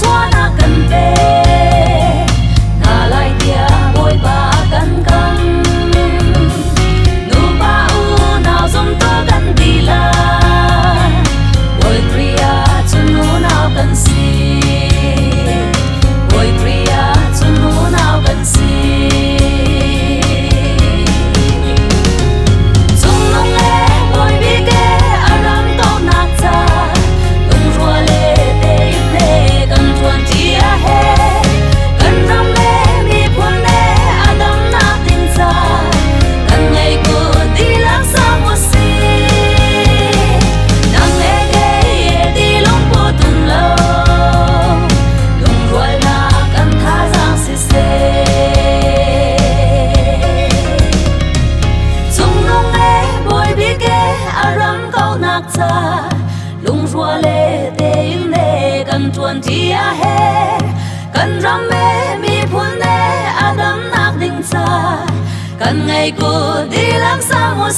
xóa na cần bê ngà lại tia bôi ba cần căng nu ba u nào dùng to cần đi la bôi priya chu nu nào cần si bôi priya chu nu nào cần si lung rua le te in le kan tuan ti a he kan ram me mi phun ne adam nak ding cha kan ngai ko di lam sa mo